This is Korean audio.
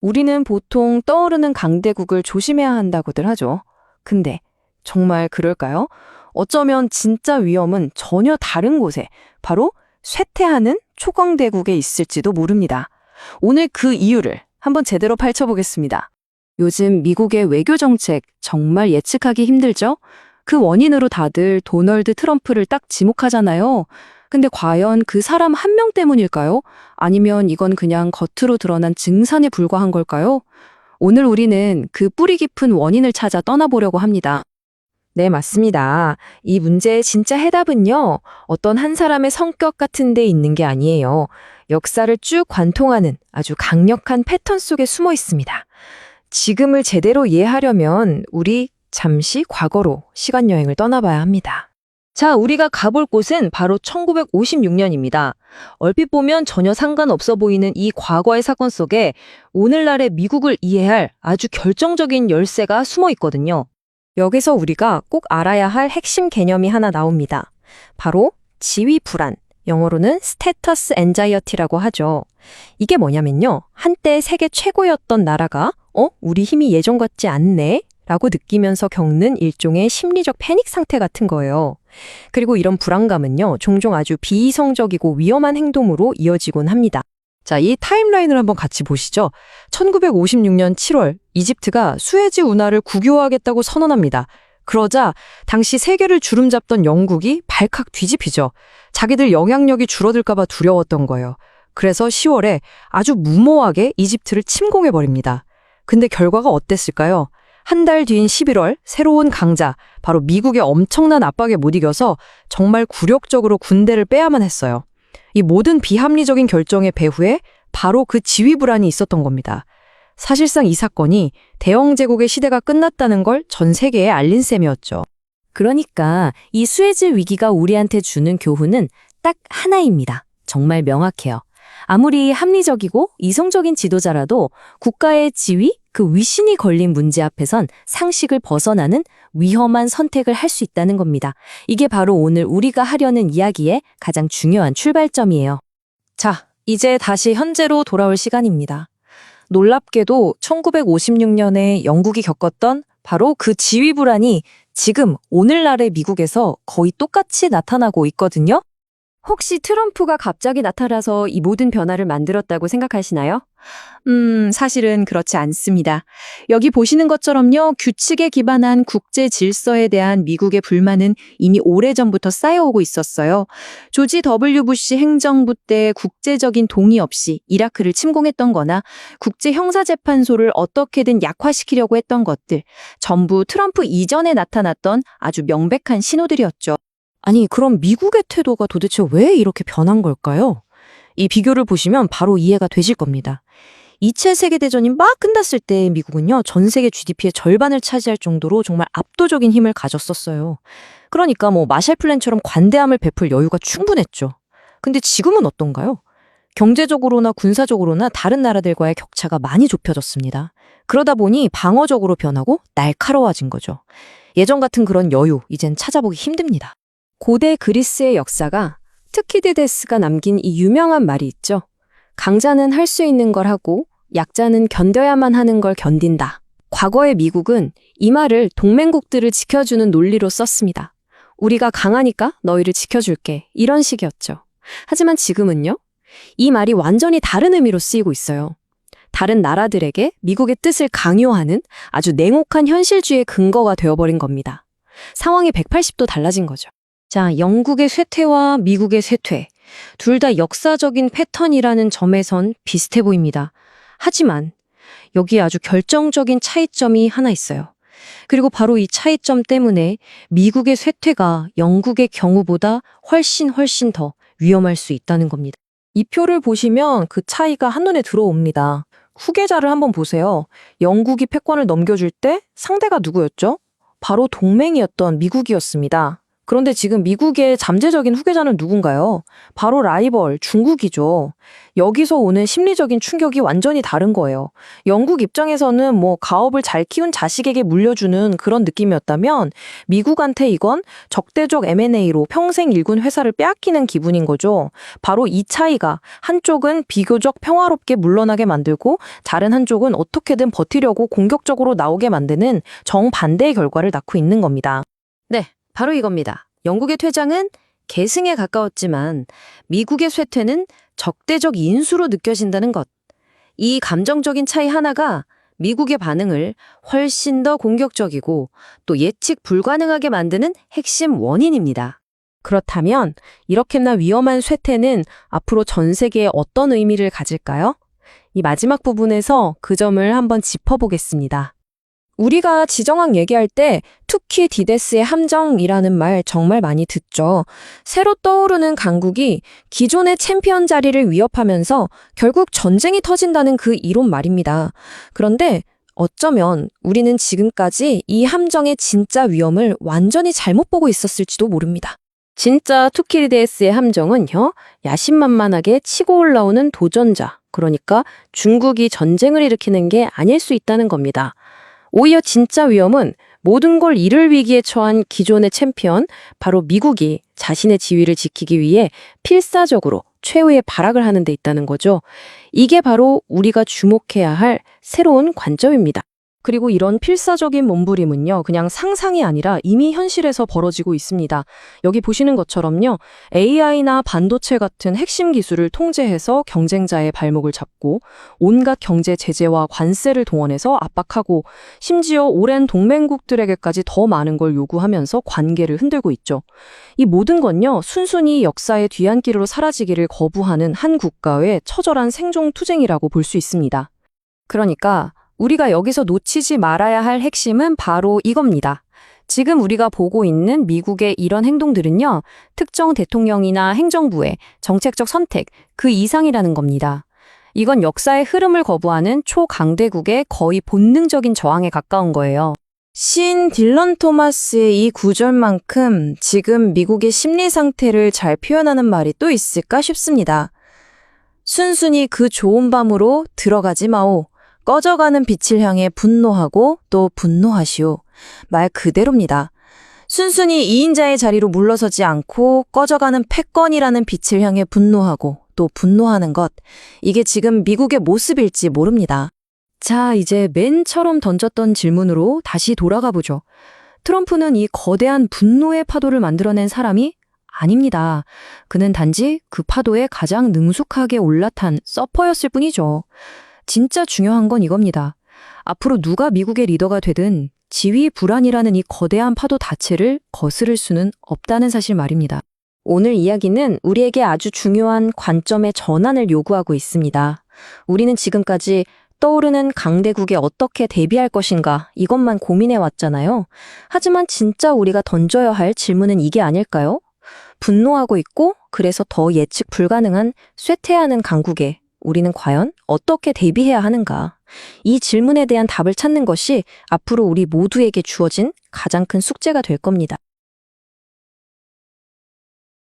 우리는 보통 떠오르는 강대국을 조심해야 한다고들 하죠. 근데 정말 그럴까요? 어쩌면 진짜 위험은 전혀 다른 곳에, 바로 쇠퇴하는 초강대국에 있을지도 모릅니다. 오늘 그 이유를 한번 제대로 파헤쳐보겠습니다. 요즘 미국의 외교 정책 정말 예측하기 힘들죠? 그 원인으로 다들 도널드 트럼프를 딱 지목하잖아요. 근데 과연 그 사람 한 명 때문일까요? 아니면 이건 그냥 겉으로 드러난 증산에 불과한 걸까요? 오늘 우리는 그 뿌리 깊은 원인을 찾아 떠나보려고 합니다. 네, 맞습니다. 이 문제의 진짜 해답은요, 어떤 한 사람의 성격 같은 데 있는 게 아니에요. 역사를 쭉 관통하는 아주 강력한 패턴 속에 숨어 있습니다. 지금을 제대로 이해하려면 우리 잠시 과거로 시간여행을 떠나봐야 합니다. 자, 우리가 가볼 곳은 바로 1956년입니다. 얼핏 보면 전혀 상관없어 보이는 이 과거의 사건 속에 오늘날의 미국을 이해할 아주 결정적인 열쇠가 숨어 있거든요. 여기서 우리가 꼭 알아야 할 핵심 개념이 하나 나옵니다. 바로 지위 불안, 영어로는 스테터스 엔자이어티라고 하죠. 이게 뭐냐면요. 한때 세계 최고였던 나라가 우리 힘이 예전 같지 않네? 라고 느끼면서 겪는 일종의 심리적 패닉 상태 같은 거예요. 그리고 이런 불안감은요, 종종 아주 비이성적이고 위험한 행동으로 이어지곤 합니다. 자, 이 타임라인을 한번 같이 보시죠. 1956년 7월, 이집트가 수에즈 운하를 국유화하겠다고 선언합니다. 그러자 당시 세계를 주름잡던 영국이 발칵 뒤집히죠. 자기들 영향력이 줄어들까봐 두려웠던 거예요. 그래서 10월에 아주 무모하게 이집트를 침공해버립니다. 근데 결과가 어땠을까요? 한 달 뒤인 11월 새로운 강자, 바로 미국의 엄청난 압박에 못 이겨서 정말 굴욕적으로 군대를 빼야만 했어요. 이 모든 비합리적인 결정의 배후에 바로 그 지위 불안이 있었던 겁니다. 사실상 이 사건이 대영 제국의 시대가 끝났다는 걸 전 세계에 알린 셈이었죠. 그러니까 이 수에즈 위기가 우리한테 주는 교훈은 딱 하나입니다. 정말 명확해요. 아무리 합리적이고 이성적인 지도자라도 국가의 지위, 그 위신이 걸린 문제 앞에선 상식을 벗어나는 위험한 선택을 할 수 있다는 겁니다. 이게 바로 오늘 우리가 하려는 이야기의 가장 중요한 출발점이에요. 자, 이제 다시 현재로 돌아올 시간입니다. 놀랍게도 1956년에 영국이 겪었던 바로 그 지위 불안이 지금 오늘날의 미국에서 거의 똑같이 나타나고 있거든요. 혹시 트럼프가 갑자기 나타나서 이 모든 변화를 만들었다고 생각하시나요? 사실은 그렇지 않습니다. 여기 보시는 것처럼요, 규칙에 기반한 국제 질서에 대한 미국의 불만은 이미 오래전부터 쌓여오고 있었어요. 조지 W. 부시 행정부 때 국제적인 동의 없이 이라크를 침공했던 거나 국제형사재판소를 어떻게든 약화시키려고 했던 것들, 전부 트럼프 이전에 나타났던 아주 명백한 신호들이었죠. 아니, 그럼 미국의 태도가 도대체 왜 이렇게 변한 걸까요? 이 비교를 보시면 바로 이해가 되실 겁니다. 2차 세계대전이 막 끝났을 때 미국은요, 전 세계 GDP의 절반을 차지할 정도로 정말 압도적인 힘을 가졌었어요. 그러니까 마샬 플랜처럼 관대함을 베풀 여유가 충분했죠. 근데 지금은 어떤가요? 경제적으로나 군사적으로나 다른 나라들과의 격차가 많이 좁혀졌습니다. 그러다 보니 방어적으로 변하고 날카로워진 거죠. 예전 같은 그런 여유, 이젠 찾아보기 힘듭니다. 고대 그리스의 역사가 트키디데스가 남긴 이 유명한 말이 있죠. 강자는 할 수 있는 걸 하고 약자는 견뎌야만 하는 걸 견딘다. 과거의 미국은 이 말을 동맹국들을 지켜주는 논리로 썼습니다. 우리가 강하니까 너희를 지켜줄게. 이런 식이었죠. 하지만 지금은요, 이 말이 완전히 다른 의미로 쓰이고 있어요. 다른 나라들에게 미국의 뜻을 강요하는 아주 냉혹한 현실주의의 근거가 되어버린 겁니다. 상황이 180도 달라진 거죠. 자, 영국의 쇠퇴와 미국의 쇠퇴. 둘 다 역사적인 패턴이라는 점에선 비슷해 보입니다. 하지만 여기에 아주 결정적인 차이점이 하나 있어요. 그리고 바로 이 차이점 때문에 미국의 쇠퇴가 영국의 경우보다 훨씬 더 위험할 수 있다는 겁니다. 이 표를 보시면 그 차이가 한눈에 들어옵니다. 후계자를 한번 보세요. 영국이 패권을 넘겨줄 때 상대가 누구였죠? 바로 동맹이었던 미국이었습니다. 그런데 지금 미국의 잠재적인 후계자는 누군가요? 바로 라이벌 중국이죠. 여기서 오는 심리적인 충격이 완전히 다른 거예요. 영국 입장에서는 가업을 잘 키운 자식에게 물려주는 그런 느낌이었다면 미국한테 이건 적대적 M&A로 평생 일군 회사를 빼앗기는 기분인 거죠. 바로 이 차이가 한쪽은 비교적 평화롭게 물러나게 만들고 다른 한쪽은 어떻게든 버티려고 공격적으로 나오게 만드는 정반대의 결과를 낳고 있는 겁니다. 네, 바로 이겁니다. 영국의 퇴장은 계승에 가까웠지만 미국의 쇠퇴는 적대적 인수로 느껴진다는 것. 이 감정적인 차이 하나가 미국의 반응을 훨씬 더 공격적이고 또 예측 불가능하게 만드는 핵심 원인입니다. 그렇다면 이렇게나 위험한 쇠퇴는 앞으로 전 세계에 어떤 의미를 가질까요? 이 마지막 부분에서 그 점을 한번 짚어보겠습니다. 우리가 지정학 얘기할 때 특히 디데스의 함정이라는 말 정말 많이 듣죠. 새로 떠오르는 강국이 기존의 챔피언 자리를 위협하면서 결국 전쟁이 터진다는 그 이론 말입니다. 그런데 어쩌면 우리는 지금까지 이 함정의 진짜 위험을 완전히 잘못 보고 있었을지도 모릅니다. 진짜 투키디데스의 함정은요, 야심만만하게 치고 올라오는 도전자, 그러니까 중국이 전쟁을 일으키는 게 아닐 수 있다는 겁니다. 오히려 진짜 위험은 모든 걸 잃을 위기에 처한 기존의 챔피언, 바로 미국이 자신의 지위를 지키기 위해 필사적으로 최후의 발악을 하는 데 있다는 거죠. 이게 바로 우리가 주목해야 할 새로운 관점입니다. 그리고 이런 필사적인 몸부림은요, 그냥 상상이 아니라 이미 현실에서 벌어지고 있습니다. 여기 보시는 것처럼요, AI나 반도체 같은 핵심 기술을 통제해서 경쟁자의 발목을 잡고 온갖 경제 제재와 관세를 동원해서 압박하고 심지어 오랜 동맹국들에게까지 더 많은 걸 요구하면서 관계를 흔들고 있죠. 이 모든 건요, 순순히 역사의 뒤안길로 사라지기를 거부하는 한 국가의 처절한 생존투쟁이라고 볼 수 있습니다. 그러니까 우리가 여기서 놓치지 말아야 할 핵심은 바로 이겁니다. 지금 우리가 보고 있는 미국의 이런 행동들은요, 특정 대통령이나 행정부의 정책적 선택, 그 이상이라는 겁니다. 이건 역사의 흐름을 거부하는 초강대국의 거의 본능적인 저항에 가까운 거예요. 시인 딜런 토마스의 이 구절만큼 지금 미국의 심리 상태를 잘 표현하는 말이 또 있을까 싶습니다. 순순히 그 좋은 밤으로 들어가지 마오. 꺼져가는 빛을 향해 분노하고 또 분노하시오. 말 그대로입니다. 순순히 2인자의 자리로 물러서지 않고 꺼져가는 패권이라는 빛을 향해 분노하고 또 분노하는 것. 이게 지금 미국의 모습일지 모릅니다. 자, 이제 맨 처음 던졌던 질문으로 다시 돌아가 보죠. 트럼프는 이 거대한 분노의 파도를 만들어낸 사람이 아닙니다. 그는 단지 그 파도에 가장 능숙하게 올라탄 서퍼였을 뿐이죠. 진짜 중요한 건 이겁니다. 앞으로 누가 미국의 리더가 되든 지위 불안이라는 이 거대한 파도 자체를 거스를 수는 없다는 사실 말입니다. 오늘 이야기는 우리에게 아주 중요한 관점의 전환을 요구하고 있습니다. 우리는 지금까지 떠오르는 강대국에 어떻게 대비할 것인가 이것만 고민해 왔잖아요. 하지만 진짜 우리가 던져야 할 질문은 이게 아닐까요? 분노하고 있고 그래서 더 예측 불가능한 쇠퇴하는 강국에 우리는 과연 어떻게 대비해야 하는가? 이 질문에 대한 답을 찾는 것이 앞으로 우리 모두에게 주어진 가장 큰 숙제가 될 겁니다.